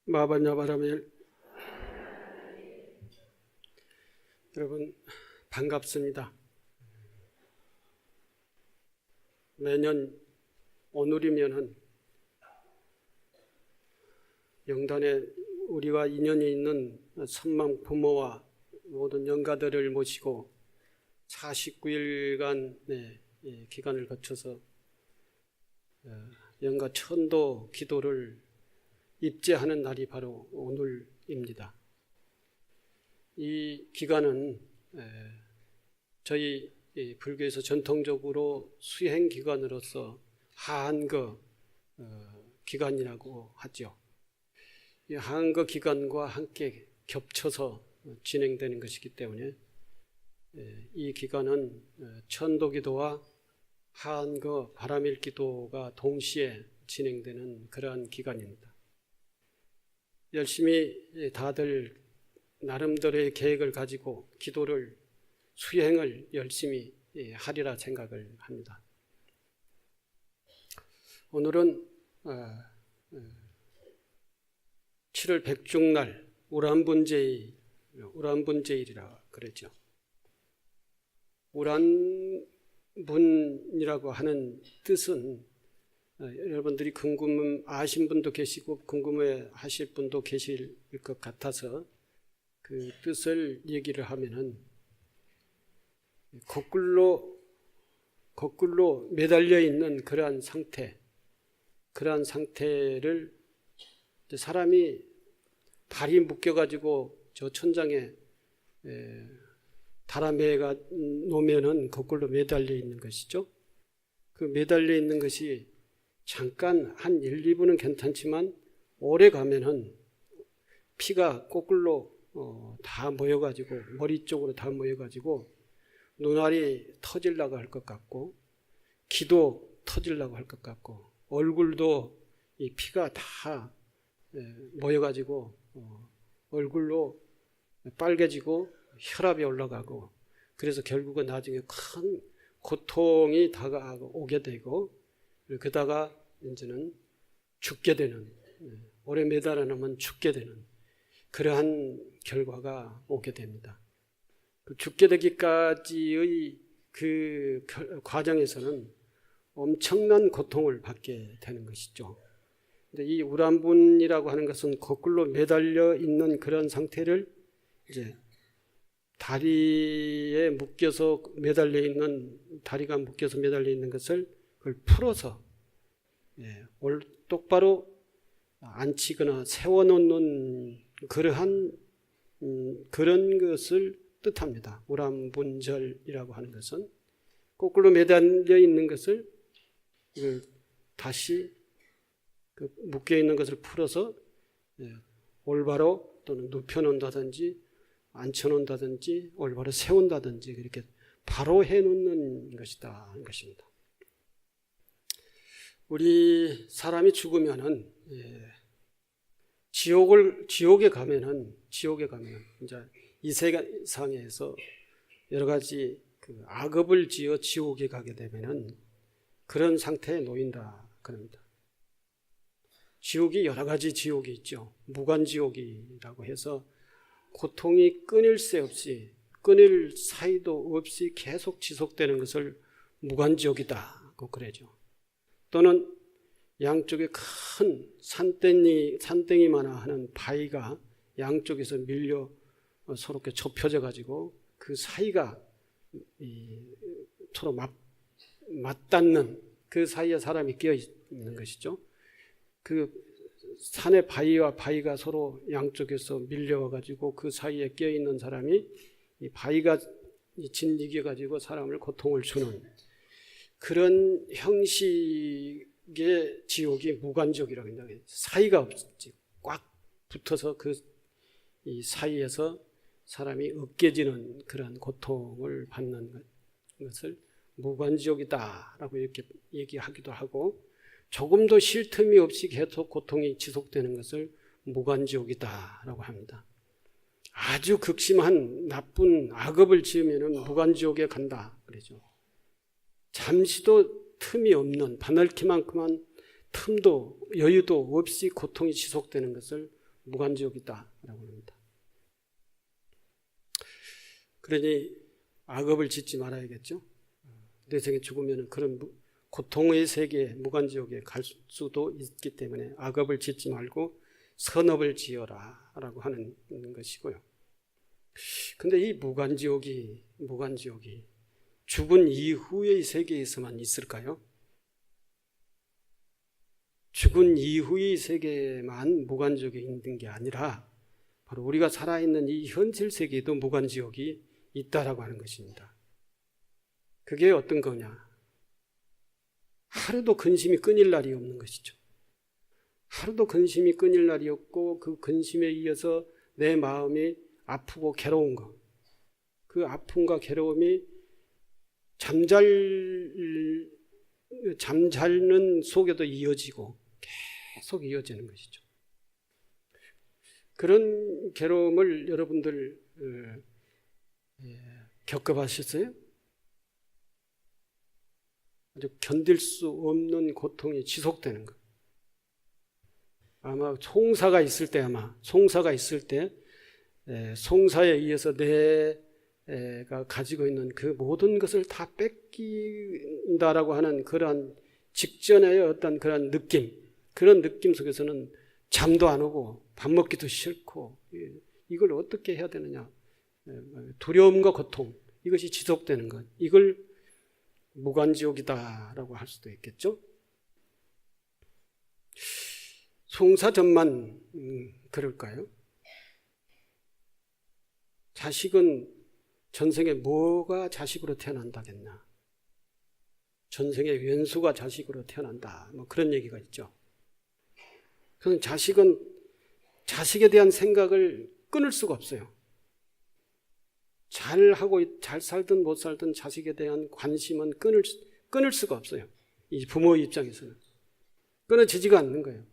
마바냐바라멜 여러분 반갑습니다. 매년 오늘이면은 영단에 우리와 인연이 있는 선망 부모와 모든 영가들을 모시고 49일간 기간을 거쳐서 영가 천도 기도를 입제하는 날이 바로 오늘입니다. 이 기간은 저희 불교에서 전통적으로 수행 기간으로서 하한거 기간이라고 하죠. 이 하한거 기간과 함께 겹쳐서 진행되는 것이기 때문에 이 기간은 천도기도와 하한거 바람일기도가 동시에 진행되는 그러한 기간입니다. 열심히 다들 나름대로의 계획을 가지고 기도를 수행을 열심히 하리라 생각을 합니다. 오늘은 7월 백중날 우란분제일이라 그러죠. 우란분이라고 하는 뜻은 여러분들이 아신 분도 계시고 궁금해 하실 분도 계실 것 같아서 그 뜻을 얘기를 하면은 거꾸로 매달려 있는 그러한 상태를 사람이 발이 묶여가지고 저 천장에 달아매가 놓으면은 거꾸로 매달려 있는 것이죠. 그 매달려 있는 것이 잠깐 한 1, 2분은 괜찮지만 오래 가면은 피가 거꾸로 다 모여가지고 머리 쪽으로 다 모여가지고 눈알이 터지려고 할 것 같고 귀도 터지려고 할 것 같고 얼굴도 이 피가 다 모여가지고 얼굴로 빨개지고 혈압이 올라가고 그래서 결국은 나중에 큰 고통이 다가오게 되고 그러다가 이제는 죽게 되는 오래 매달아 놓으면 죽게 되는 그러한 결과가 오게 됩니다. 죽게 되기까지의 그 과정에서는 엄청난 고통을 받게 되는 것이죠. 근데 이 우란분이라고 하는 것은 거꾸로 매달려 있는 그런 상태를 이제 다리가 묶여서 매달려 있는 것을 그걸 풀어서 똑바로 앉히거나 세워놓는 그러한 그런 것을 뜻합니다. 우란분절이라고 하는 것은 거꾸로 매달려 있는 것을 다시 묶여 있는 것을 풀어서 올바로 또는 눕혀놓는다든지 앉혀놓는다든지 올바로 세운다든지 그렇게 바로 해놓는 것이다 하는 것입니다. 우리 사람이 죽으면은 지옥에 가면은 이제 이 세상에서 여러 가지 악업을 지어 지옥에 가게 되면은 그런 상태에 놓인다 그럽니다. 지옥이 여러 가지 지옥이 있죠. 무간지옥이라고 해서 고통이 끊일 사이도 없이 계속 지속되는 것을 무간지옥이다고 그러죠. 또는 양쪽에 큰 산땡이만한 하는 바위가 양쪽에서 밀려 서로 좁혀져 가지고 그 사이가 서로 맞닿는 그 사이에 사람이 끼어 있는 것이죠. 그 산의 바위와 바위가 서로 양쪽에서 밀려와 가지고 그 사이에 끼어 있는 사람이 이 바위가 짓이겨 가지고 사람을 고통을 주는 그런 형식의 지옥이 무간지옥이라고 합니다. 사이가 없지 꽉 붙어서 이 사이에서 사람이 으깨지는 그런 고통을 받는 것을 무간지옥이다라고 이렇게 얘기하기도 하고 조금도 쉴 틈이 없이 계속 고통이 지속되는 것을 무간지옥이다라고 합니다. 아주 극심한 나쁜 악업을 지으면 무간지옥에 간다 그러죠. 잠시도 틈이 없는 바늘키만큼한 틈도 여유도 없이 고통이 지속되는 것을 무간지옥이다라고 합니다. 그러니 악업을 짓지 말아야겠죠. 내 생에 죽으면 그런 고통의 세계, 무간지옥에 갈 수도 있기 때문에 악업을 짓지 말고 선업을 지어라 라고 하는 것이고요. 근데 이 무간지옥이 죽은 이후의 세계에서만 있을까요? 죽은 이후의 세계만 무간지옥에 있는 게 아니라 바로 우리가 살아있는 이 현실 세계에도 무간지옥이 있다라고 하는 것입니다. 그게 어떤 거냐? 하루도 근심이 끊일 날이 없는 것이죠. 하루도 근심이 끊일 날이 없고 그 근심에 이어서 내 마음이 아프고 괴로운 것, 그 아픔과 괴로움이 잠자는 속에도 이어지고 계속 이어지는 것이죠. 그런 괴로움을 여러분들 겪어보셨어요? 아주 견딜 수 없는 고통이 지속되는 것. 아마 송사가 있을 때 송사에 의해서 내가 가지고 있는 그 모든 것을 다 뺏긴다라고 하는 그러한 직전의 어떤 그런 그런 느낌 속에서는 잠도 안 오고 밥 먹기도 싫고 이걸 어떻게 해야 되느냐. 두려움과 고통, 이것이 지속되는 것. 이걸 무간지옥이다라고 할 수도 있겠죠. 송사전만 그럴까요? 자식은 전생에 뭐가 자식으로 태어난다겠나? 전생에 왼수가 자식으로 태어난다. 뭐 그런 얘기가 있죠. 그래서 자식은 자식에 대한 생각을 끊을 수가 없어요. 잘 살든 못 살든 자식에 대한 관심은 끊을 수가 없어요. 이 부모의 입장에서는. 끊어지지가 않는 거예요.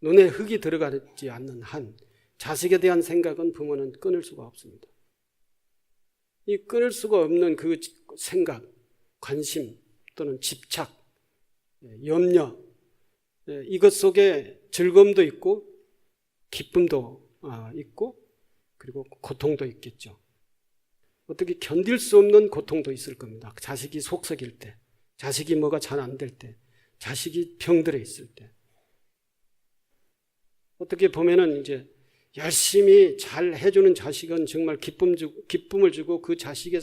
눈에 흙이 들어가지 않는 한 자식에 대한 생각은 부모는 끊을 수가 없습니다. 이 끊을 수가 없는 그 생각, 관심 또는 집착, 염려, 이것 속에 즐거움도 있고 기쁨도 있고 그리고 고통도 있겠죠. 어떻게 견딜 수 없는 고통도 있을 겁니다. 자식이 속썩일 때, 자식이 뭐가 잘 안 될 때, 자식이 병들어 있을 때. 어떻게 보면은 이제 열심히 잘 해주는 자식은 정말 기쁨을 주고 그 자식의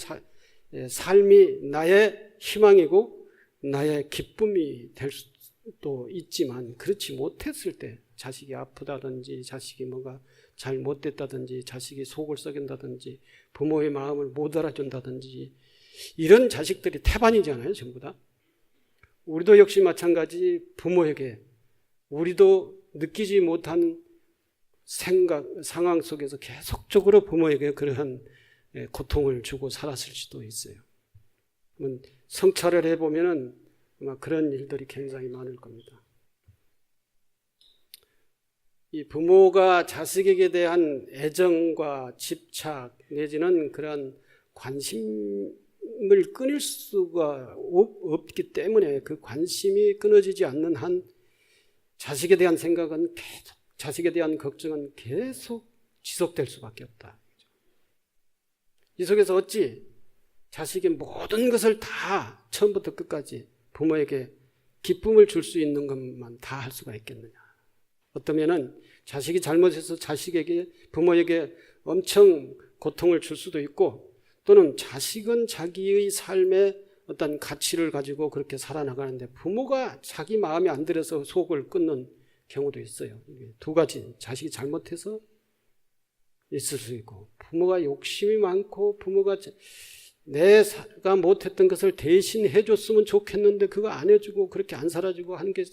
삶이 나의 희망이고 나의 기쁨이 될 수도 있지만 그렇지 못했을 때 자식이 아프다든지 자식이 뭐가 잘 못됐다든지 자식이 속을 썩인다든지 부모의 마음을 못 알아준다든지 이런 자식들이 태반이잖아요. 전부 다. 우리도 역시 마찬가지 부모에게 우리도 느끼지 못한 상황 속에서 계속적으로 부모에게 그러한 고통을 주고 살았을 수도 있어요. 성찰을 해보면 아마 그런 일들이 굉장히 많을 겁니다. 이 부모가 자식에게 대한 애정과 집착 내지는 그런 관심을 끊을 수가 없기 때문에 그 관심이 끊어지지 않는 한 자식에 대한 생각은 계속, 자식에 대한 걱정은 계속 지속될 수밖에 없다. 이 속에서 어찌 자식의 모든 것을 다 처음부터 끝까지 부모에게 기쁨을 줄 수 있는 것만 다 할 수가 있겠느냐. 어떠면은 자식이 잘못해서 부모에게 엄청 고통을 줄 수도 있고 또는 자식은 자기의 삶에 어떤 가치를 가지고 그렇게 살아나가는데 부모가 자기 마음에 안 들어서 속을 끊는 경우도 있어요. 두 가지, 자식이 잘못해서 있을 수 있고 부모가 욕심이 많고 부모가 내가 못했던 것을 대신 해줬으면 좋겠는데 그거 안 해주고 그렇게 안 살아주고 하는 게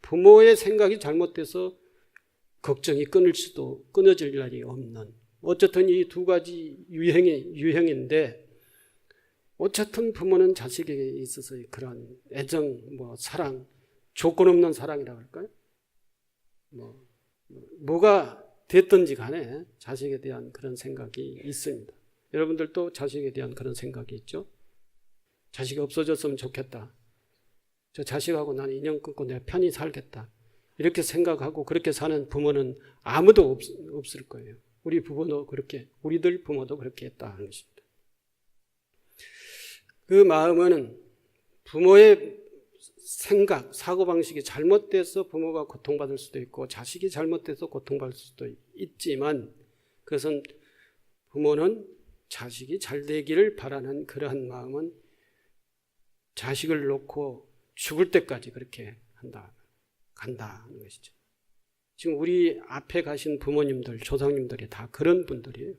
부모의 생각이 잘못돼서 걱정이 끊어질 날이 없는 어쨌든 이 두 가지 유형인데 어쨌든 부모는 자식에게 있어서 그런 애정, 사랑, 조건 없는 사랑이라고 할까요? 뭐가 됐든지 간에 자식에 대한 그런 생각이 있습니다. 여러분들도 자식에 대한 그런 생각이 있죠? 자식이 없어졌으면 좋겠다. 저 자식하고 나는 인연 끊고 내가 편히 살겠다. 이렇게 생각하고 그렇게 사는 부모는 아무도 없을 거예요. 우리 부모도 그렇게, 우리들 부모도 그렇게 했다 하는 것입니다. 그 마음은 부모의 생각, 사고방식이 잘못돼서 부모가 고통받을 수도 있고 자식이 잘못돼서 고통받을 수도 있지만 그것은 부모는 자식이 잘 되기를 바라는 그러한 마음은 자식을 놓고 죽을 때까지 그렇게 간다 하는 것이죠. 지금 우리 앞에 가신 부모님들, 조상님들이 다 그런 분들이에요.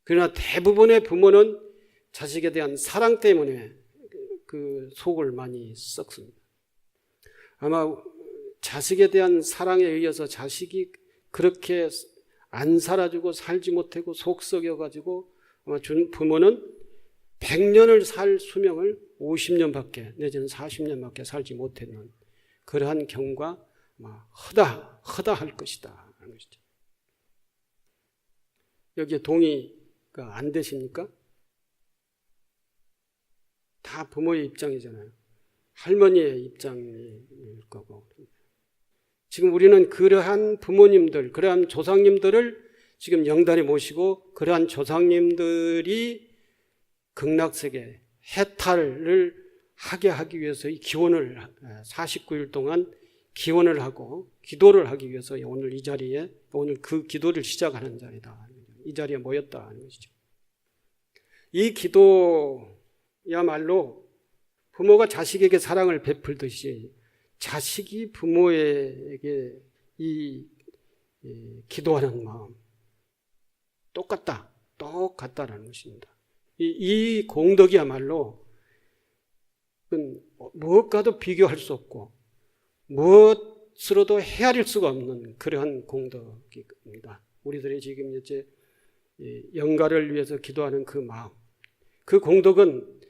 그러나 대부분의 부모는 자식에 대한 사랑 때문에 그 속을 많이 썩습니다. 아마 자식에 대한 사랑에 의해서 자식이 그렇게 안 살아주고 살지 못하고 속 썩여가지고 아마 부모는 100년을 살 수명을 50년밖에 내지는 40년밖에 살지 못했는 그러한 경우가 아마 허다할 것이다 하는 것이죠. 여기에 동의가 안 되십니까? 다 부모의 입장이잖아요. 할머니의 입장일 거고. 지금 우리는 그러한 부모님들, 그러한 조상님들을 지금 영단에 모시고 그러한 조상님들이 극락세계 해탈을 하게 하기 위해서 이 기원을 49일 동안 기원을 하고 기도를 하기 위해서 오늘 이 자리에 오늘 그 기도를 시작하는 자리다. 이 자리에 모였다 하는 것이죠. 이 기도야말로 부모가 자식에게 사랑을 베풀듯이 자식이 부모에게 이 기도하는 마음 똑같다라는 것입니다. 이 공덕이야말로 무엇과도 비교할 수 없고 무엇으로도 헤아릴 수가 없는 그러한 공덕입니다. 우리들이 지금 이제 영가를 위해서 기도하는 그 마음, 그 공덕은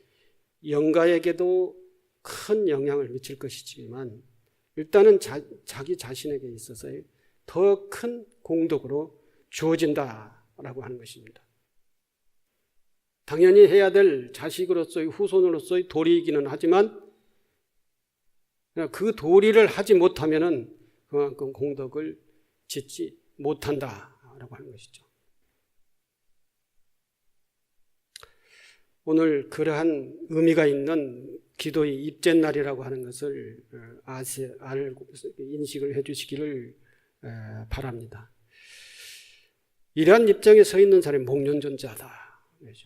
영가에게도 큰 영향을 미칠 것이지만 일단은 자기 자신에게 있어서 더 큰 공덕으로 주어진다라고 하는 것입니다. 당연히 해야 될 자식으로서의 후손으로서의 도리이기는 하지만 그 도리를 하지 못하면은 그만큼 공덕을 짓지 못한다라고 하는 것이죠. 오늘 그러한 의미가 있는 기도의 입제날이라고 하는 것을 알고 인식을 해 주시기를 바랍니다. 이러한 입장에 서 있는 사람이 목련존자다.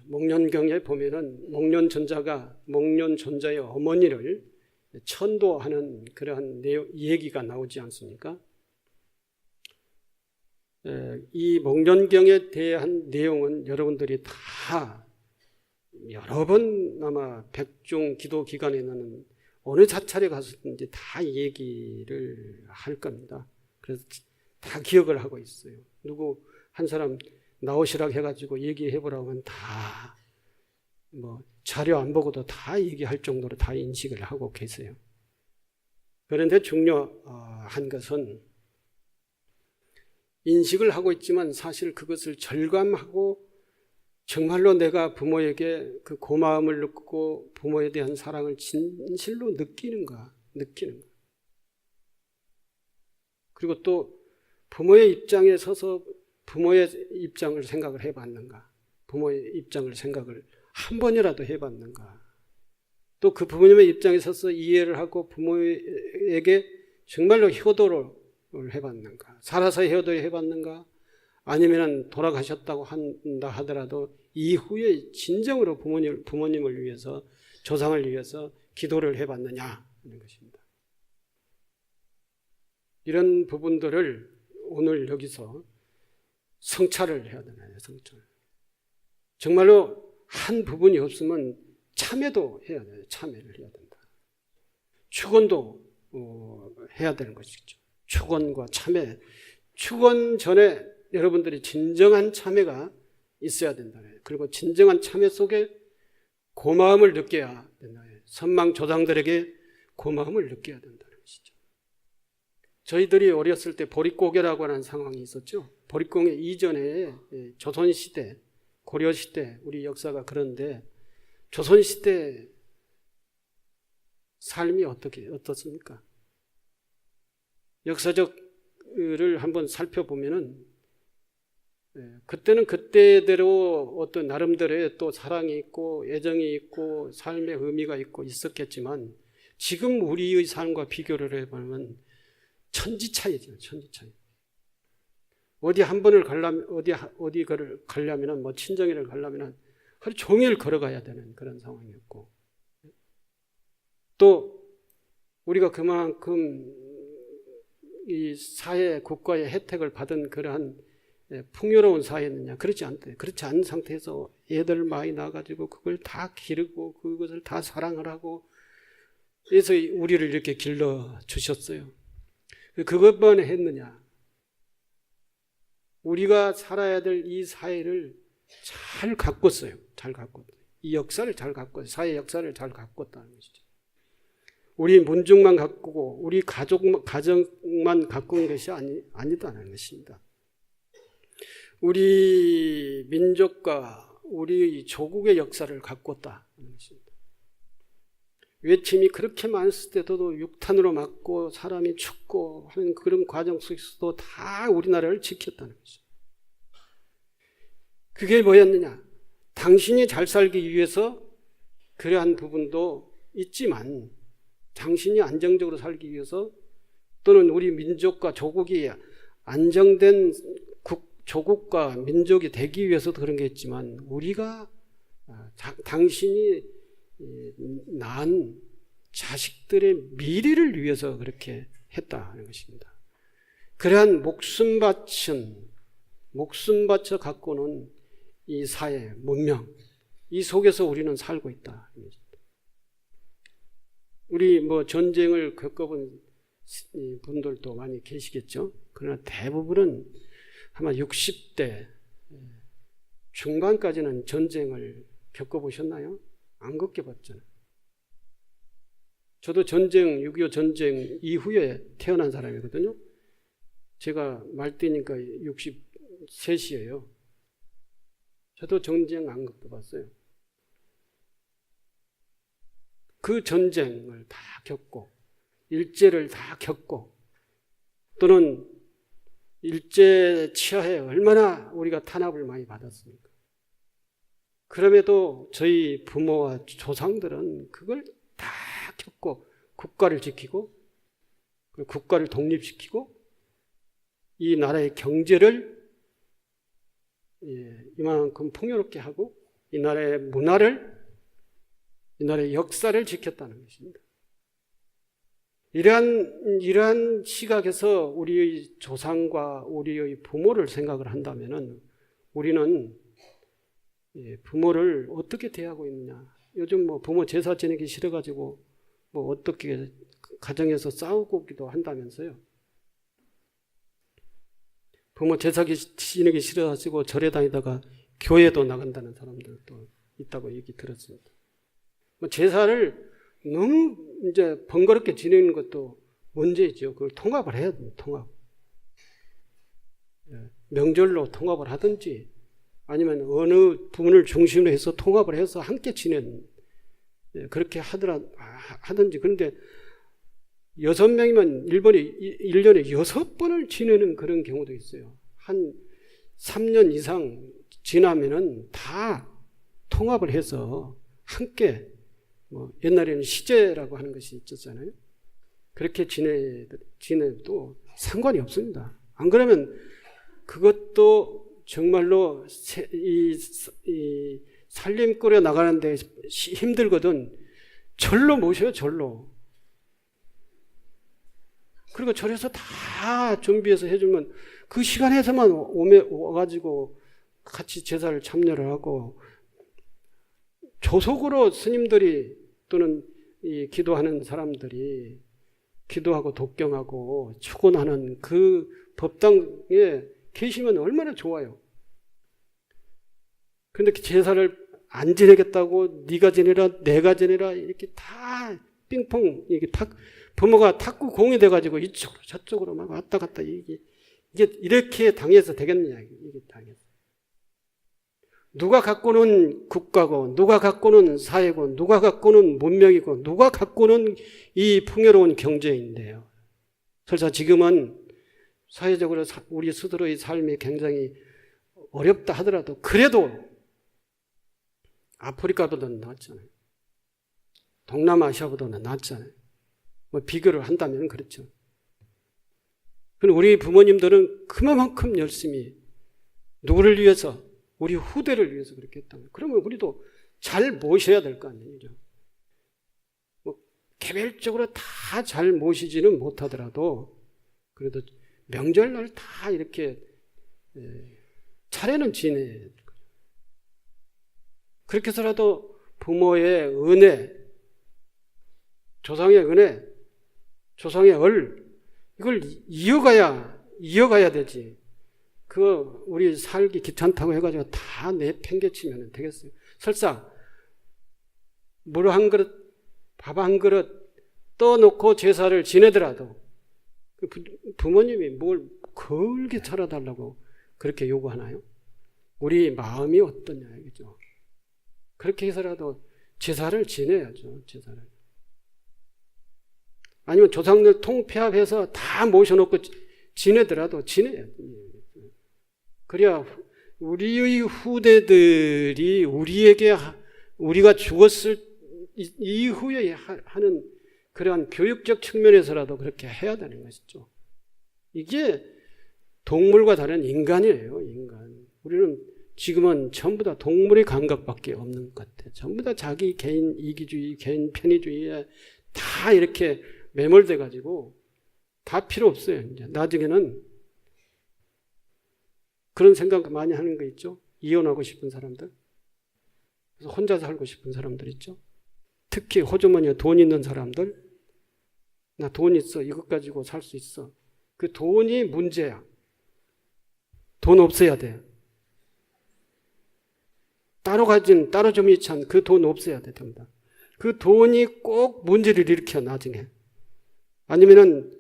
목련경에 보면은 목련존자의 어머니를 천도하는 그러한 얘기가 나오지 않습니까? 이 목련경에 대한 내용은 여러분들이 다 여러 번 아마 백중 기도 기간에는 어느 자찰에 갔었든지 다 얘기를 할 겁니다. 그래서 다 기억을 하고 있어요. 누구 한 사람 나오시라고 해가지고 얘기해보라고 하면 다 자료 안 보고도 다 얘기할 정도로 다 인식을 하고 계세요. 그런데 중요한 것은 인식을 하고 있지만 사실 그것을 절감하고 정말로 내가 부모에게 그 고마움을 느끼고 부모에 대한 사랑을 진실로 느끼는가. 그리고 또 부모의 입장에 서서 부모의 입장을 생각을 해봤는가. 부모의 입장을 생각을 한 번이라도 해봤는가. 또 그 부모님의 입장에 서서 이해를 하고 부모에게 정말로 효도를 해봤는가. 살아서 효도를 해봤는가. 아니면 돌아가셨다고 한다 하더라도 이후에 진정으로 부모님을 위해서 조상을 위해서 기도를 해봤느냐 하는 것입니다. 이런 부분들을 오늘 여기서 성찰을 해야 되나요? 성찰. 정말로 한 부분이 없으면 참회도 해야 돼요. 참회를 해야 된다. 축원도 해야 되는 것이죠. 축원과 참회. 축원 전에 여러분들이 진정한 참회가 있어야 된다. 그리고 진정한 참회 속에 고마움을 느껴야 된다. 선망 조상들에게 고마움을 느껴야 된다는 것이죠. 저희들이 어렸을 때 보릿고개라고 하는 상황이 있었죠. 보릿고개 이전에 조선시대, 고려시대 우리 역사가 그런데 역사적을 한번 살펴보면은 그때는 그때대로 어떤 나름대로의 또 사랑이 있고 애정이 있고 삶의 의미가 있고 있었겠지만 지금 우리의 삶과 비교를 해보면 천지 차이죠. 천지 차이. 어디 한 번을 가려면 어디를 가려면은 뭐 친정일을 가려면은 하루 종일 걸어가야 되는 그런 상황이었고, 또 우리가 그만큼 이 사회 국가의 혜택을 받은 그러한 풍요로운 사회였느냐? 그렇지 않대. 그렇지 않은 상태에서 애들 많이 낳아가지고 그걸 다 기르고 그것을 다 사랑을 하고, 그래서 우리를 이렇게 길러 주셨어요. 그것만 했느냐? 우리가 살아야 될 이 사회를 잘 가꿨어요. 잘 가꿨어요. 이 역사를 잘 가꿨어요. 사회 역사를 잘 가꿨다는 것이죠. 우리 민족만 가꾸고 우리 가정만 가꾼 것이 아니다는 것입니다. 우리 민족과 우리 조국의 역사를 가꿨다는 것입니다. 외침이 그렇게 많았을 때도 육탄으로 맞고 사람이 죽고 하는 그런 과정 속에서도 다 우리나라를 지켰다는 것이죠. 그게 뭐였느냐? 당신이 잘 살기 위해서 그러한 부분도 있지만, 당신이 안정적으로 살기 위해서, 또는 우리 민족과 조국이 안정된 조국과 민족이 되기 위해서도 그런 게 있지만, 우리가 당신이 낳은 자식들의 미래를 위해서 그렇게 했다는 것입니다. 그러한 목숨 바쳐 갖고는 이 사회, 문명, 이 속에서 우리는 살고 있다. 우리 뭐 전쟁을 겪어본 분들도 많이 계시겠죠. 그러나 대부분은 아마 60대 중반까지는 전쟁을 겪어보셨나요? 안 겪어봤잖아요. 저도 6.25 전쟁 이후에 태어난 사람이거든요. 제가 말띠니까 63이에요. 저도 전쟁 안 겪어봤어요. 그 전쟁을 다 겪고, 일제를 다 겪고, 또는 일제 치하에 얼마나 우리가 탄압을 많이 받았습니까? 그럼에도 저희 부모와 조상들은 그걸 다 겪고 국가를 지키고, 국가를 독립시키고, 이 나라의 경제를 이만큼 풍요롭게 하고, 이 나라의 문화를, 이 나라의 역사를 지켰다는 것입니다. 이러한 시각에서 우리의 조상과 우리의 부모를 생각을 한다면은 우리는 부모를 어떻게 대하고 있느냐? 요즘 뭐 부모 제사 지내기 싫어가지고 뭐 어떻게 가정에서 싸우기도 한다면서요. 부모 제사 지내기 싫어가지고 절에 다니다가 교회도 나간다는 사람들도 있다고 얘기 들었습니다. 뭐 제사를 너무 이제 번거롭게 지내는 것도 문제이죠. 그걸 통합을 해야 됩니다. 통합. 명절로 통합을 하든지 아니면 어느 부분을 중심으로 해서 통합을 해서 함께 지내는, 그렇게 하든지. 그런데 6명이면 일본이 1년에 6번을 지내는 그런 경우도 있어요. 한 3년 이상 지나면은 다 통합을 해서 함께, 뭐 옛날에는 시제라고 하는 것이 있었잖아요. 그렇게 지내도 상관이 없습니다. 안 그러면 그것도 정말로 이 살림 꾸려 나가는데 힘들거든. 절로 모셔요, 절로. 그리고 절에서 다 준비해서 해주면 그 시간에서만 와가지고 같이 제사를 참여를 하고, 조속으로 스님들이 또는 이 기도하는 사람들이 기도하고 독경하고 축원하는 그 법당에 계시면 얼마나 좋아요. 그런데 제사를 안 지내겠다고 네가 지내라 내가 지내라 이렇게 다 빙퐁 이게 부모가 탁구 공이 돼가지고 이쪽으로 저쪽으로 막 왔다 갔다 이게 이렇게 당해서 되겠느냐. 이게 당해서. 누가 갖고는 국가고, 누가 갖고는 사회고, 누가 갖고는 문명이고, 누가 갖고는 이 풍요로운 경제인데요. 설사 지금은 사회적으로 우리 스스로의 삶이 굉장히 어렵다 하더라도 그래도 아프리카보다는 낫잖아요. 동남아시아보다는 낫잖아요. 뭐 비교를 한다면 그렇죠. 그럼 우리 부모님들은 그만큼 열심히 누구를 위해서, 우리 후대를 위해서 그렇게 했다면, 그러면 우리도 잘 모셔야 될 거 아니에요. 뭐 개별적으로 다 잘 모시지는 못하더라도 그래도 명절날 다 이렇게 차례는 지내야 될 거예요. 그렇게 해서라도 부모의 은혜, 조상의 은혜, 조상의 이걸 이어가야 되지. 우리 살기 귀찮다고 해가지고 다 내팽개치면 되겠어요. 설사 물 한 그릇, 밥 한 그릇 떠놓고 제사를 지내더라도 부모님이 뭘 그렇게 차려달라고 그렇게 요구하나요? 우리 마음이 어떠냐 이거죠. 그렇게 해서라도 제사를 지내야죠. 제사를. 아니면 조상들 통폐합해서 다 모셔놓고 지내더라도 지내야죠. 그래야 우리의 후대들이 우리가 죽었을 이후에 하는 그러한 교육적 측면에서라도 그렇게 해야 되는 것이죠. 이게 동물과 다른 인간이에요. 인간. 우리는 지금은 전부 다 동물의 감각밖에 없는 것 같아요. 전부 다 자기 개인 이기주의, 개인 편의주의에 다 이렇게 매몰돼 가지고 다 필요 없어요. 이제 나중에는 그런 생각 많이 하는 거 있죠. 이혼하고 싶은 사람들, 그래서 혼자 살고 싶은 사람들 있죠. 특히 호주머니에 돈 있는 사람들, 나 돈 있어, 이것 가지고 살 수 있어. 그 돈이 문제야. 돈 없어야 돼. 따로 좀 이찬 그 돈 없어야 돼. 됩니다. 그 돈이 꼭 문제를 일으켜 나중에. 아니면은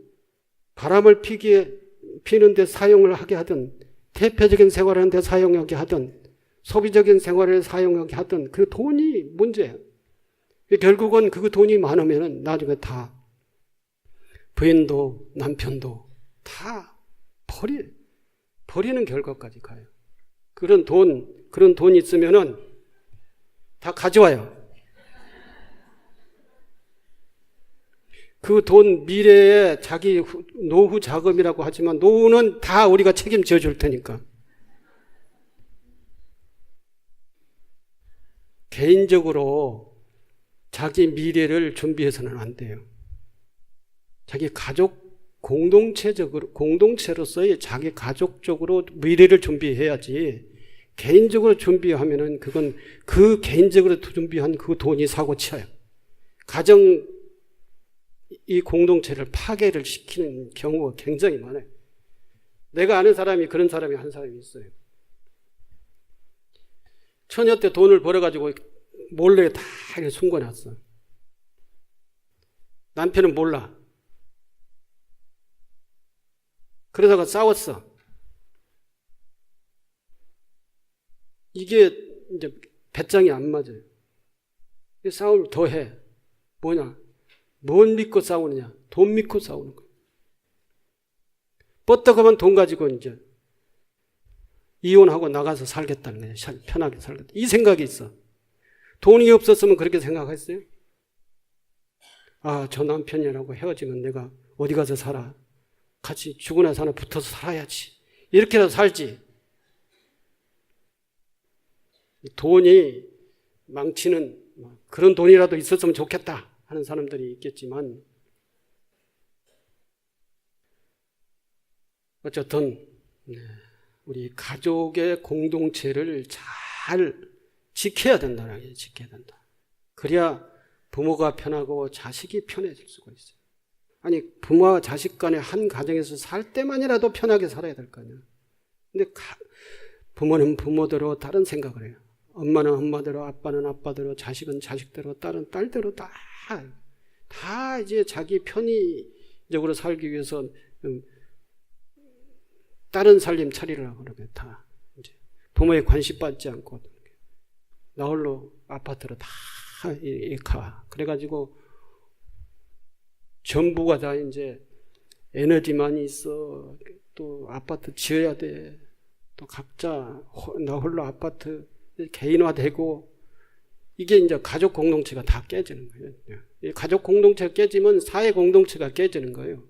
바람을 피는데 사용을 하게 하든, 대표적인 생활하는데 사용하게 하든, 소비적인 생활에 사용하게 하든 그 돈이 문제예요. 결국은 그 돈이 많으면 나중에 다 부인도 남편도 다 버리는 결과까지 가요. 그런 돈 있으면은 다 가져와요. 그 돈 미래에 자기 노후 자금이라고 하지만 노후는 다 우리가 책임져 줄 테니까. 개인적으로 자기 미래를 준비해서는 안 돼요. 자기 가족 공동체로서의 자기 가족적으로 미래를 준비해야지. 개인적으로 준비하면은 그건 그 개인적으로 준비한 그 돈이 사고 치어요. 이 공동체를 파괴를 시키는 경우가 굉장히 많아요. 내가 아는 사람이 그런 사람이 한 사람이 있어요. 처녀 때 돈을 벌어가지고 몰래 다 숨겨놨어. 남편은 몰라. 그러다가 싸웠어. 이게 이제 배짱이 안 맞아요. 싸움을 더 해. 뭐냐? 뭘 믿고 싸우느냐? 돈 믿고 싸우는 거예요. 뻗떡하면 돈 가지고 이제 이혼하고 나가서 살겠다는 거예요. 편하게 살겠다. 이 생각이 있어. 돈이 없었으면 그렇게 생각했어요? 아, 저 남편이라고 헤어지면 내가 어디 가서 살아? 같이 죽으나 사나 붙어서 살아야지. 이렇게라도 살지. 돈이 망치는 그런 돈이라도 있었으면 좋겠다 하는 사람들이 있겠지만 어쨌든 우리 가족의 공동체를 잘 지켜야 된다는 게 지켜야 된다. 그래야 부모가 편하고 자식이 편해질 수가 있어요. 아니 부모와 자식 간에 한 가정에서 살 때만이라도 편하게 살아야 될 거 아니야. 근데 부모는 부모대로 다른 생각을 해요. 엄마는 엄마대로, 아빠는 아빠대로, 자식은 자식대로, 딸은 딸대로 다 이제 자기 편의적으로 살기 위해서 다른 살림 차리려고 그러게 다 이제 부모의 관심 받지 않고 나 홀로 아파트로 다 가. 그래가지고 전부가 다 이제 에너지만 있어. 또 아파트 지어야 돼. 또 각자 나 홀로 아파트 개인화되고, 이게 이제 가족 공동체가 다 깨지는 거예요. 이 가족 공동체가 깨지면 사회 공동체가 깨지는 거예요.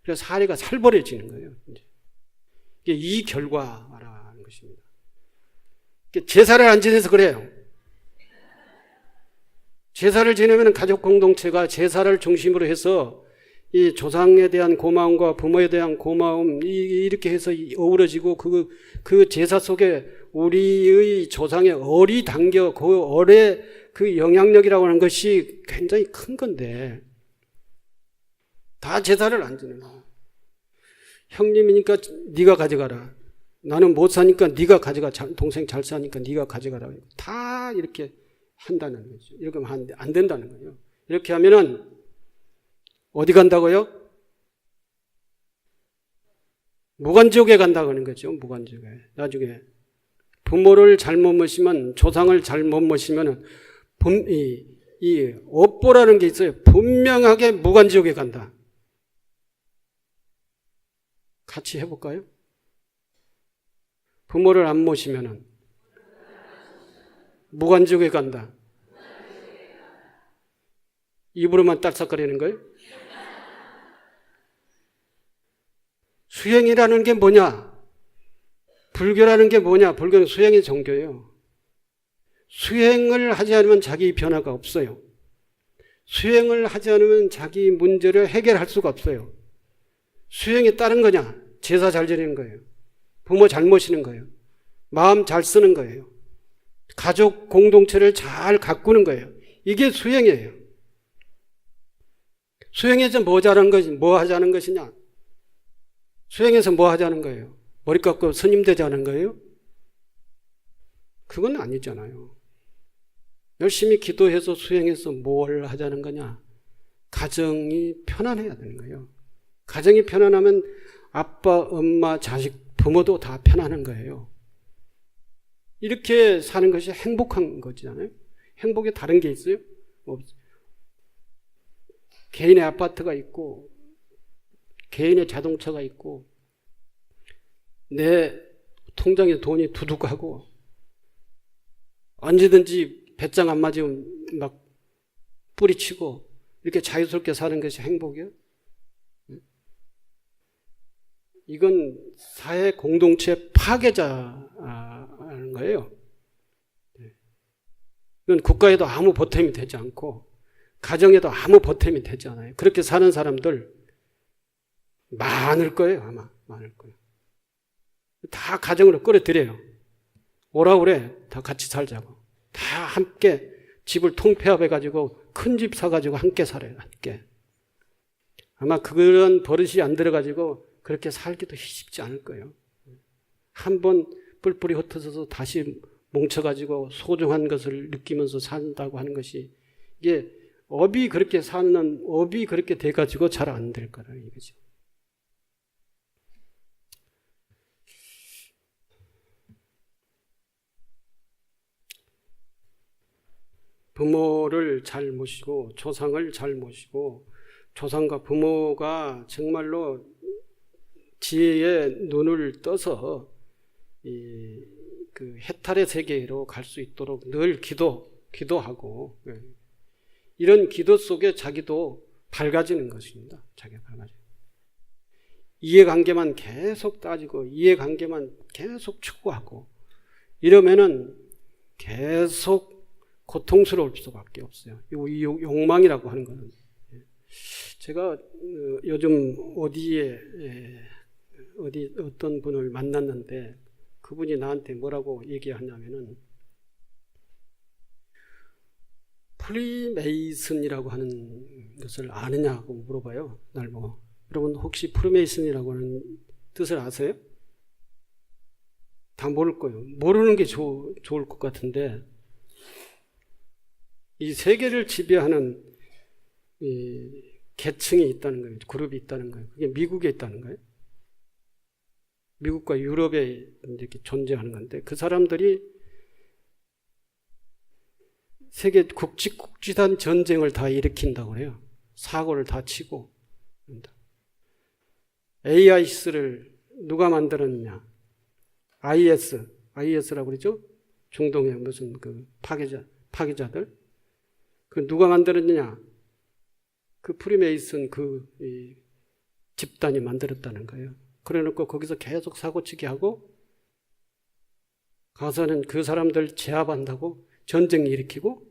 그래서 사회가 살벌해지는 거예요. 이게 이 결과라는 것입니다. 제사를 안 지내서 그래요. 제사를 지내면 가족 공동체가 제사를 중심으로 해서 이 조상에 대한 고마움과 부모에 대한 고마움, 이렇게 해서 어우러지고 그 제사 속에 우리의 조상의 얼이 담겨, 그 얼의 그 영향력이라고 하는 것이 굉장히 큰 건데, 다 제사를 안 지내요. 형님이니까 네가 가져가라. 나는 못 사니까 네가 가져가. 동생 잘 사니까 네가 가져가라. 다 이렇게 한다는 거죠. 이렇게 하면 안 된다는 거예요. 이렇게 하면은 어디 간다고요? 무간지옥에 간다고 하는 거죠. 무간지옥에. 나중에 부모를 잘못 모시면, 조상을 잘못 모시면은 이 업보라는 게 있어요. 분명하게 무간지옥에 간다. 같이 해볼까요? 부모를 안 모시면은 무간지옥에 간다. 입으로만 딸싹거리는 거예요? 수행이라는 게 뭐냐? 불교라는 게 뭐냐? 불교는 수행의 종교예요. 수행을 하지 않으면 자기 변화가 없어요. 수행을 하지 않으면 자기 문제를 해결할 수가 없어요. 수행이 다른 거냐? 제사 잘 지내는 거예요. 부모 잘 모시는 거예요. 마음 잘 쓰는 거예요. 가족 공동체를 잘 가꾸는 거예요. 이게 수행이에요. 수행에서 뭐 하자는 것이냐? 수행에서 뭐 하자는 거예요? 머리 깎고 스님 되자는 거예요? 그건 아니잖아요. 열심히 기도해서 수행해서 뭘 하자는 거냐? 가정이 편안해야 되는 거예요. 가정이 편안하면 아빠, 엄마, 자식, 부모도 다 편안한 거예요. 이렇게 사는 것이 행복한 거잖아요. 행복에 다른 게 있어요? 없어요. 개인의 아파트가 있고, 개인의 자동차가 있고, 내 통장에 돈이 두둑하고, 언제든지 배짱 안 맞으면 막 뿌리치고, 이렇게 자유스럽게 사는 것이 행복이에요? 이건 사회 공동체 파괴자라는 거예요. 이건 국가에도 아무 보탬이 되지 않고, 가정에도 아무 보탬이 되지 않아요. 그렇게 사는 사람들 많을 거예요. 아마 많을 거예요. 다 가정으로 끌어들여요. 오라고 그래. 다 같이 살자고. 다 함께 집을 통폐합해가지고 큰 집 사가지고 함께 살아요. 함께. 아마 그런 버릇이 안 들어가지고 그렇게 살기도 쉽지 않을 거예요. 한번 뿔뿔이 흩어져서 다시 뭉쳐가지고 소중한 것을 느끼면서 산다고 하는 것이, 이게 업이 그렇게 돼가지고 잘 안 될 거라 이거죠. 부모를 잘 모시고, 조상을 잘 모시고, 조상과 부모가 정말로 지혜의 눈을 떠서 그 해탈의 세계로 갈 수 있도록 늘 기도하고, 이런 기도 속에 자기도 밝아지는 것입니다. 자기가 밝아져요. 이해관계만 계속 따지고, 이해관계만 계속 추구하고, 이러면은 계속 고통스러울 수밖에 없어요. 이 욕망이라고 하는 거는. 제가 요즘 어떤 분을 만났는데, 그분이 나한테 뭐라고 얘기하냐면은, 프리메이슨이라고 하는 것을 아느냐고 물어봐요. 날 보고. 여러분 혹시 프리메이슨이라고 하는 뜻을 아세요? 다 모를 거예요. 모르는 게 좋을 것 같은데, 이 세계를 지배하는 이 계층이 있다는 거예요. 그룹이 있다는 거예요. 그게 미국에 있다는 거예요. 미국과 유럽에 이렇게 존재하는 건데, 그 사람들이 세계 굵직굵직한 전쟁을 다 일으킨다고 해요. 사고를 다 치고. AIS를 누가 만들었느냐? IS라고 그러죠? 중동의 무슨 그 파괴자들. 그 누가 만들었느냐? 그 프리메이슨 이 집단이 만들었다는 거예요. 그래 놓고 거기서 계속 사고치기 하고 가서는 그 사람들 제압한다고 전쟁 일으키고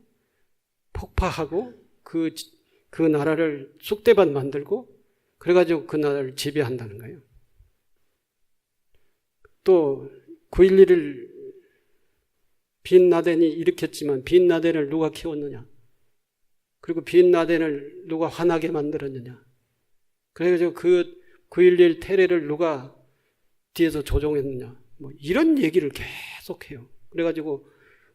폭파하고 그 나라를 쑥대밭 만들고 그래가지고 그 나라를 지배한다는 거예요. 또 9.11을 빈라덴이 일으켰지만 빈라덴을 누가 키웠느냐? 그리고 빈라덴을 누가 화나게 만들었느냐? 그래가지고 그 9.11 테러를 누가 뒤에서 조종했느냐? 뭐 이런 얘기를 계속해요. 그래가지고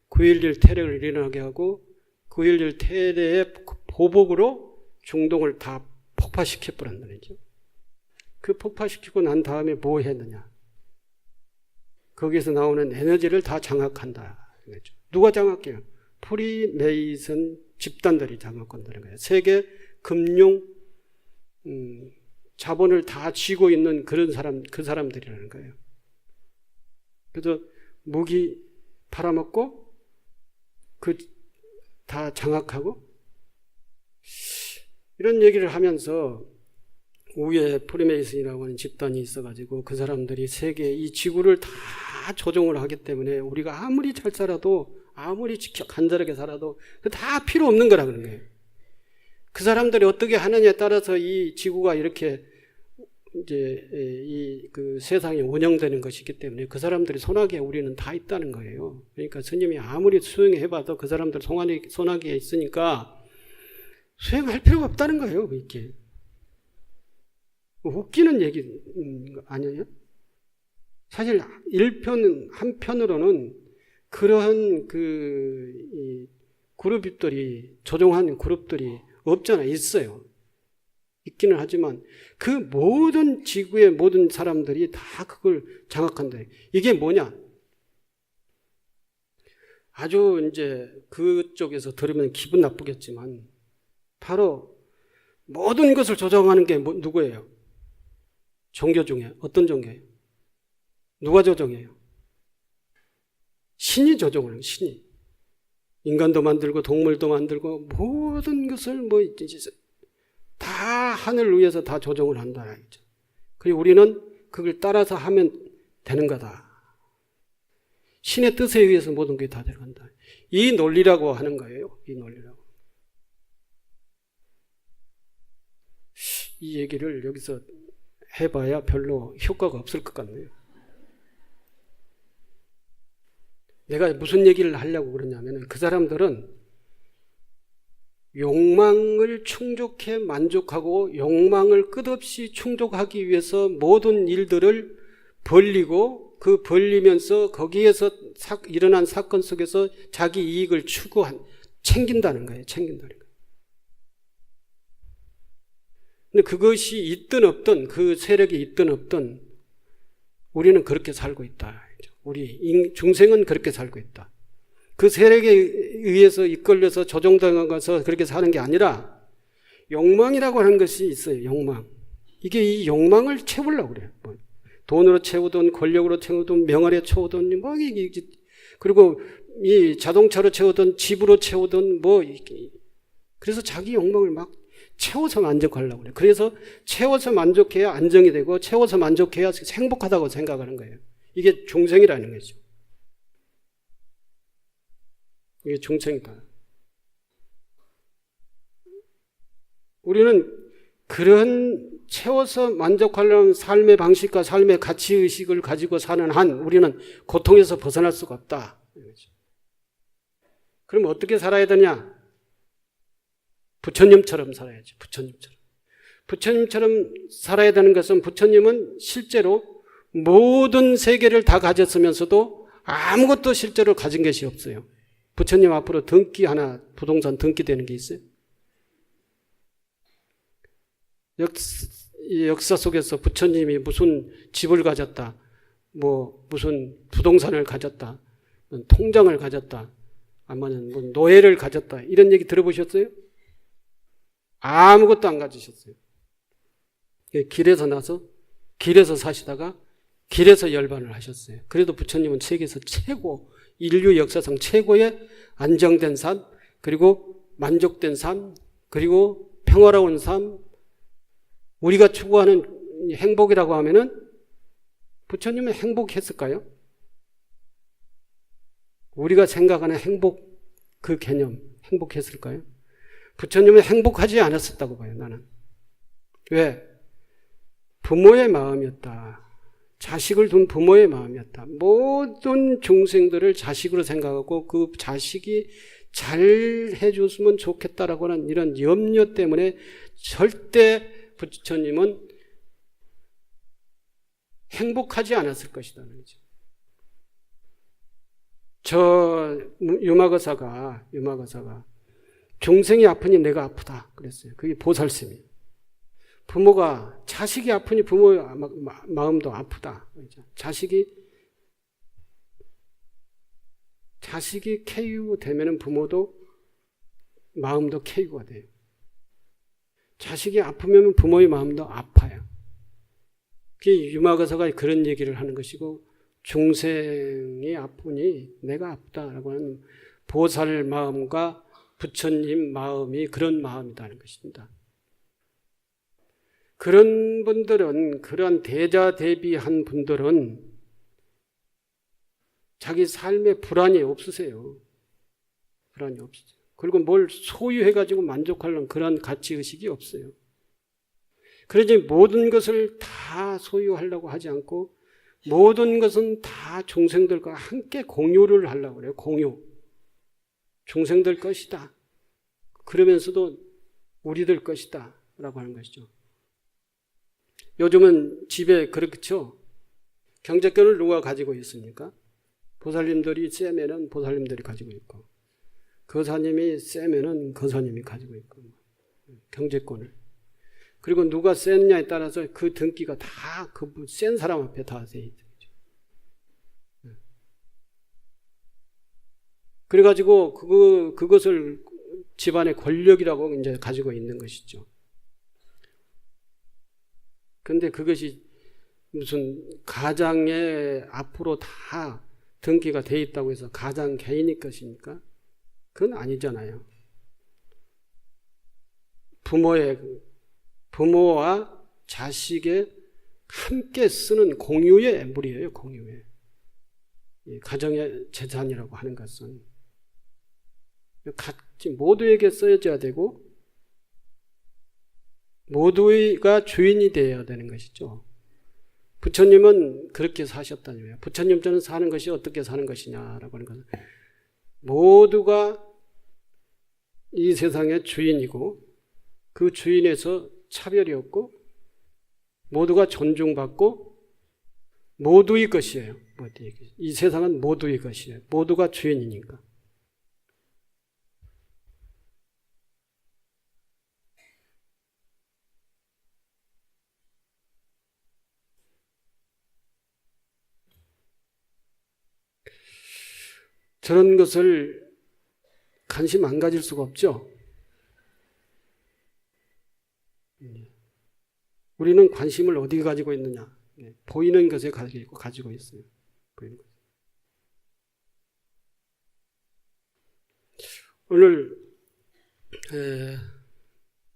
9.11 테러를 일어나게 하고 9.11 테러의 보복으로 중동을 다 폭파시켜버렸다는 거죠. 그 폭파시키고 난 다음에 뭐 했느냐? 거기에서 나오는 에너지를 다 장악한다. 그렇죠. 누가 장악해요? 프리메이슨 집단들이 장악한다는 거예요. 세계 금융 자본을 다 쥐고 있는 그 사람들이라는 거예요. 그래서 무기 팔아먹고 다 장악하고 이런 얘기를 하면서 위에 프리메이슨이라고 하는 집단이 있어가지고 그 사람들이 세계 이 지구를 다 조종을 하기 때문에 우리가 아무리 잘 살아도 아무리 간절하게 살아도 다 필요 없는 거라 그런 거예요. 그 사람들이 어떻게 하느냐에 따라서 이 지구가 이렇게 이제 그 세상이 운영되는 것이기 때문에 그 사람들이 손아귀에 우리는 다 있다는 거예요. 그러니까 스님이 아무리 수행해봐도 그 사람들 손아귀에 있으니까 수행할 필요가 없다는 거예요. 이게 웃기는 얘기 아니에요? 사실 한편으로는 그런 그룹들이 조종한 그룹들이 없잖아. 있어요. 있기는 하지만 그 모든 지구의 모든 사람들이 다 그걸 장악한다. 이게 뭐냐? 아주 이제 그쪽에서 들으면 기분 나쁘겠지만 바로 모든 것을 조정하는 게 누구예요? 종교 중에 어떤 종교예요? 누가 조정해요? 신이 조정을 해요. 신이. 인간도 만들고 동물도 만들고 모든 것을 다 하늘 위에서 다 조정을 한다. 그리고 우리는 그걸 따라서 하면 되는 거다. 신의 뜻에 의해서 모든 게 다 들어간다. 이 논리라고 하는 거예요. 이 논리라고. 이 얘기를 여기서 해봐야 별로 효과가 없을 것 같네요. 내가 무슨 얘기를 하려고 그러냐면 그 사람들은 욕망을 충족해 만족하고 욕망을 끝없이 충족하기 위해서 모든 일들을 벌리고 그 벌리면서 거기에서 일어난 사건 속에서 자기 이익을 챙긴다는 거예요. 챙긴다는 거예요. 근데 그것이 있든 없든 그 세력이 있든 없든 우리는 그렇게 살고 있다. 우리 중생은 그렇게 살고 있다. 그 세력에 의해서 이끌려서 조종당해서 그렇게 사는 게 아니라 욕망이라고 하는 것이 있어요. 욕망. 이게 이 욕망을 채우려고 그래요. 돈으로 채우든 권력으로 채우든 명예로 채우든 그리고 이 자동차로 채우든 집으로 채우든 그래서 자기 욕망을 막 채워서 만족하려고 그래요. 그래서 채워서 만족해야 안정이 되고 채워서 만족해야 행복하다고 생각하는 거예요. 이게 중생이라는 거죠. 이게 중생이다. 우리는 그런 채워서 만족하려는 삶의 방식과 삶의 가치의식을 가지고 사는 한 우리는 고통에서 벗어날 수가 없다. 그럼 어떻게 살아야 되냐? 부처님처럼 살아야지. 부처님처럼 살아야 되는 것은 부처님은 실제로 모든 세계를 다 가졌으면서도 아무것도 실제로 가진 것이 없어요. 부처님 앞으로 등기 하나, 부동산 등기 되는 게 있어요? 역사 속에서 부처님이 무슨 집을 가졌다, 무슨 부동산을 가졌다, 통장을 가졌다, 아니면 노예를 가졌다, 이런 얘기 들어보셨어요? 아무것도 안 가지셨어요. 길에서 나서 길에서 사시다가 길에서 열반을 하셨어요. 그래도 부처님은 세계에서 최고, 인류 역사상 최고의 안정된 삶, 그리고 만족된 삶, 그리고 평화로운 삶, 우리가 추구하는 행복이라고 하면은 부처님은 행복했을까요? 우리가 생각하는 행복, 그 개념, 행복했을까요? 부처님은 행복하지 않았었다고 봐요, 나는. 왜? 부모의 마음이었다. 자식을 둔 부모의 마음이었다. 모든 중생들을 자식으로 생각하고 그 자식이 잘 해줬으면 좋겠다라고 하는 이런 염려 때문에 절대 부처님은 행복하지 않았을 것이다. 저 유마거사가 중생이 아프니 내가 아프다 그랬어요. 그게 보살심이에요. 부모가 자식이 아프니 부모의 마음도 아프다. 자식이 쾌유되면 부모도 마음도 쾌유가 돼요. 자식이 아프면 부모의 마음도 아파요. 그게 유마거사가 그런 얘기를 하는 것이고, 중생이 아프니 내가 아프다라고 하는 보살 마음과 부처님 마음이 그런 마음이라는 것입니다. 그런 분들은, 그런 대자대비한 분들은 자기 삶에 불안이 없으세요. 불안이 없으세요. 그리고 뭘 소유해가지고 만족하려는 그런 가치의식이 없어요. 그러지 모든 것을 다 소유하려고 하지 않고 모든 것은 다 중생들과 함께 공유를 하려고 그래요. 공유. 중생들 것이다. 그러면서도 우리들 것이다 라고 하는 것이죠. 요즘은 집에 그렇죠. 경제권을 누가 가지고 있습니까? 보살님들이 세면은 보살님들이 가지고 있고, 거사님이 세면은 거사님이 가지고 있고, 경제권을. 그리고 누가 센냐에 따라서 그 등기가 다 그 센 사람 앞에 다 돼 있죠. 그래가지고 그것을 집안의 권력이라고 이제 가지고 있는 것이죠. 근데 그것이 무슨 가장에 앞으로 다 등기가 돼 있다고 해서 가장 개인의 것입니까? 그건 아니잖아요. 부모와 자식의 함께 쓰는 공유의 물이에요. 공유의. 가정의 재산이라고 하는 것은 같이 모두에게 써져야 되고 모두가 주인이 되어야 되는 것이죠. 부처님은 그렇게 사셨다니요. 부처님처럼 사는 것이 어떻게 사는 것이냐라고 하는 것은 모두가 이 세상의 주인이고 그 주인에서 차별이 없고 모두가 존중받고 모두의 것이에요. 이 세상은 모두의 것이에요. 모두가 주인이니까. 저런 것을 관심 안 가질 수가 없죠. 우리는 관심을 어디에 가지고 있느냐? 보이는 것에 가지고 있어요. 보이는 것. 오늘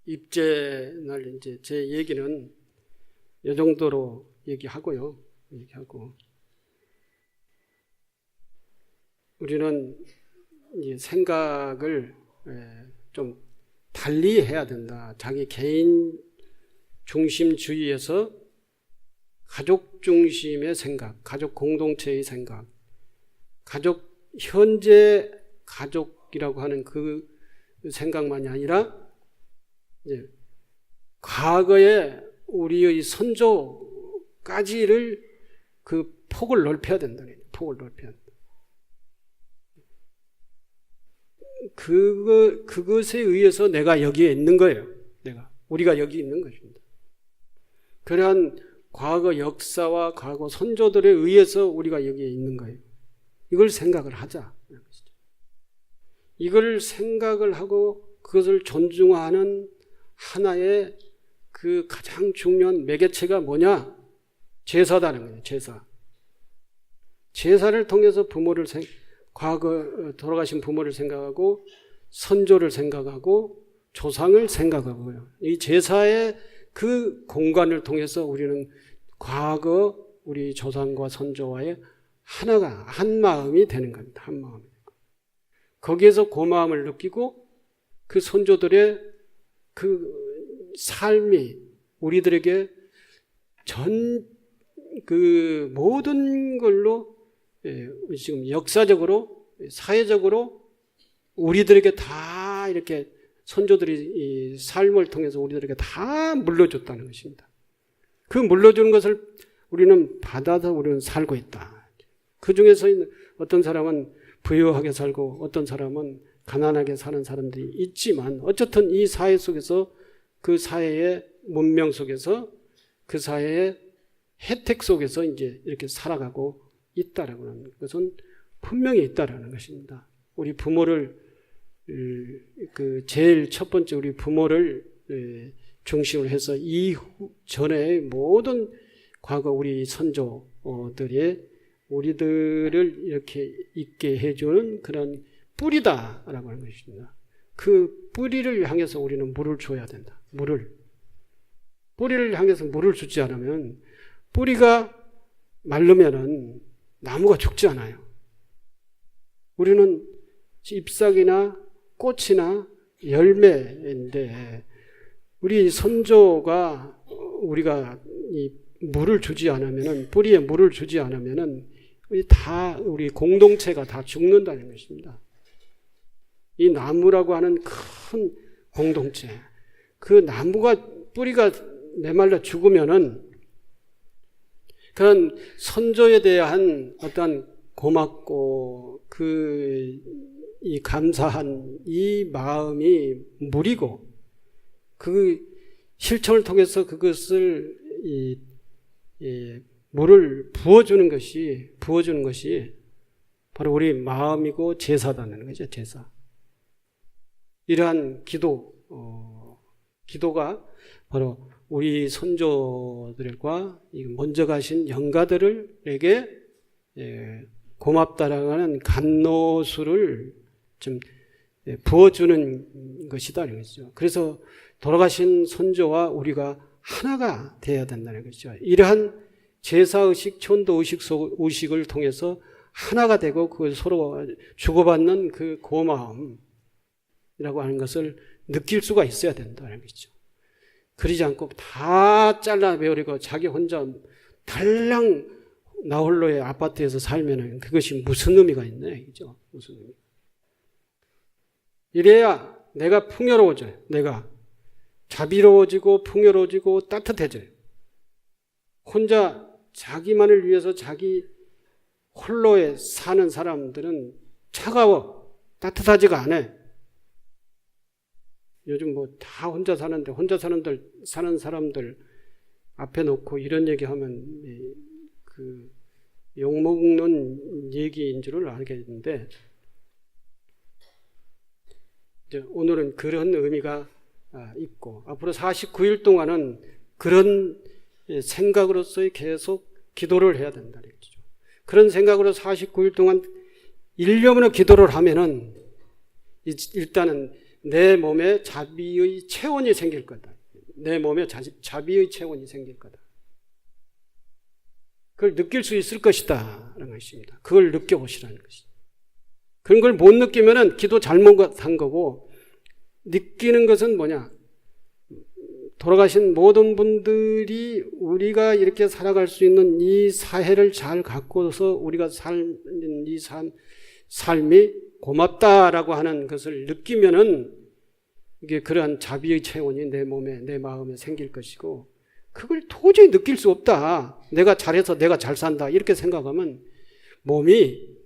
입제 날 이제 제 얘기는 이 정도로 얘기하고요. 우리는 이제 생각을 좀 달리 해야 된다. 자기 개인 중심주의에서 가족 중심의 생각, 가족 공동체의 생각, 현재 가족이라고 하는 그 생각만이 아니라 이제 과거의 우리의 선조까지를 그 폭을 넓혀야 된다. 폭을 넓혀야 된다. 그것에 의해서 내가 여기에 있는 거예요. 우리가 여기 있는 것입니다. 그러한 과거 역사와 과거 선조들에 의해서 우리가 여기에 있는 거예요. 이걸 생각을 하자. 이걸 생각을 하고 그것을 존중하는 하나의 그 가장 중요한 매개체가 뭐냐? 제사다는 거예요. 제사. 제사를 통해서 과거 돌아가신 부모를 생각하고 선조를 생각하고 조상을 생각하고요. 이 제사의 그 공간을 통해서 우리는 과거 우리 조상과 선조와의 하나가 한 마음이 되는 겁니다. 한 마음이. 거기에서 고마움을 느끼고 그 선조들의 그 삶이 우리들에게 그 모든 걸로 지금 역사적으로 사회적으로 우리들에게 다 이렇게 선조들이 이 삶을 통해서 우리들에게 다 물려줬다는 것입니다. 그 물려주는 것을 우리는 받아서 우리는 살고 있다. 그 중에서 어떤 사람은 부유하게 살고 어떤 사람은 가난하게 사는 사람들이 있지만 어쨌든 이 사회 속에서 그 사회의 문명 속에서 그 사회의 혜택 속에서 이제 이렇게 살아가고 있다라고 하는 것은 분명히 있다라는 것입니다. 우리 부모를 그 제일 첫 번째 우리 부모를 중심으로 해서 전에 모든 과거 우리 선조들이 우리들을 이렇게 있게 해주는 그런 뿌리다라고 하는 것입니다. 그 뿌리를 향해서 우리는 물을 줘야 된다. 뿌리를 향해서 물을 주지 않으면 뿌리가 마르면은 나무가 죽지 않아요. 우리는 잎사귀나 꽃이나 열매인데 우리 선조가 우리가 이 물을 주지 않으면은 뿌리에 물을 주지 않으면은 우리 공동체가 다 죽는다는 것입니다. 이 나무라고 하는 큰 공동체, 그 나무가 뿌리가 메말라 죽으면은 그런 선조에 대한 어떤 고맙고 이 감사한 이 마음이 물이고 그 실천을 통해서 그것을 물을 부어주는 것이 바로 우리 마음이고 제사다는 거죠. 제사. 이러한 기도가 바로 우리 선조들과 먼저 가신 영가들에게 고맙다라고 하는 감노수를 좀 부어주는 것이다. 이거죠. 그래서 돌아가신 선조와 우리가 하나가 되어야 된다는 것이죠. 이러한 제사의식, 천도의식을 통해서 하나가 되고 그걸 서로 주고받는 그 고마움이라고 하는 것을 느낄 수가 있어야 된다는 것이죠. 그러지 않고 다 잘라버리고 자기 혼자 달랑 나홀로의 아파트에서 살면은 그것이 무슨 의미가 있네, 그죠? 무슨 의미? 이래야 내가 풍요로워져요. 내가 자비로워지고 풍요로워지고 따뜻해져요. 혼자 자기만을 위해서 자기 홀로에 사는 사람들은 차가워, 따뜻하지가 않아. 요즘 뭐 다 혼자 사는데 혼자 사는 사람들 앞에 놓고 이런 얘기하면 그 욕먹는 얘기인 줄을 알겠는데 이제 오늘은 그런 의미가 있고 앞으로 49일 동안은 그런 생각으로서 계속 기도를 해야 된다는 거죠. 그런 생각으로 49일 동안 일념으로 기도를 하면은 일단은 내 몸에 자비의 체온이 생길 거다. 내 몸에 자비의 체온이 생길 거다. 그걸 느낄 수 있을 것이다 라는 것입니다. 그걸 느껴보시라는 것입니다. 그런 걸 못 느끼면은 기도 잘못한 거고, 느끼는 것은 뭐냐? 돌아가신 모든 분들이 우리가 이렇게 살아갈 수 있는 이 사회를 잘 갖고서 우리가 살는 이 삶이 고맙다라고 하는 것을 느끼면은 이게 그러한 자비의 체온이 내 몸에, 내 마음에 생길 것이고, 그걸 도저히 느낄 수 없다. 내가 잘해서 내가 잘 산다. 이렇게 생각하면 몸이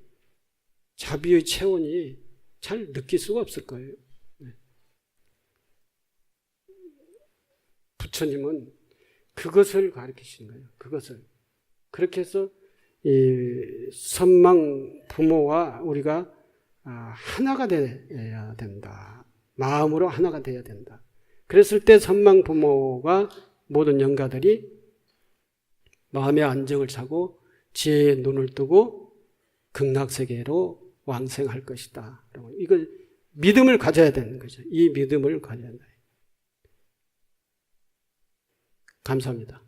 자비의 체온이 잘 느낄 수가 없을 거예요. 부처님은 그것을 가르치시는 거예요. 그것을. 그렇게 해서 이 선망 부모와 우리가 하나가 되어야 된다. 마음으로 하나가 되어야 된다. 그랬을 때 선망 부모가 모든 영가들이 마음의 안정을 찾고 지혜의 눈을 뜨고 극락세계로 왕생할 것이다. 이거 믿음을 가져야 되는 거죠. 이 믿음을 가져야 된다. 감사합니다.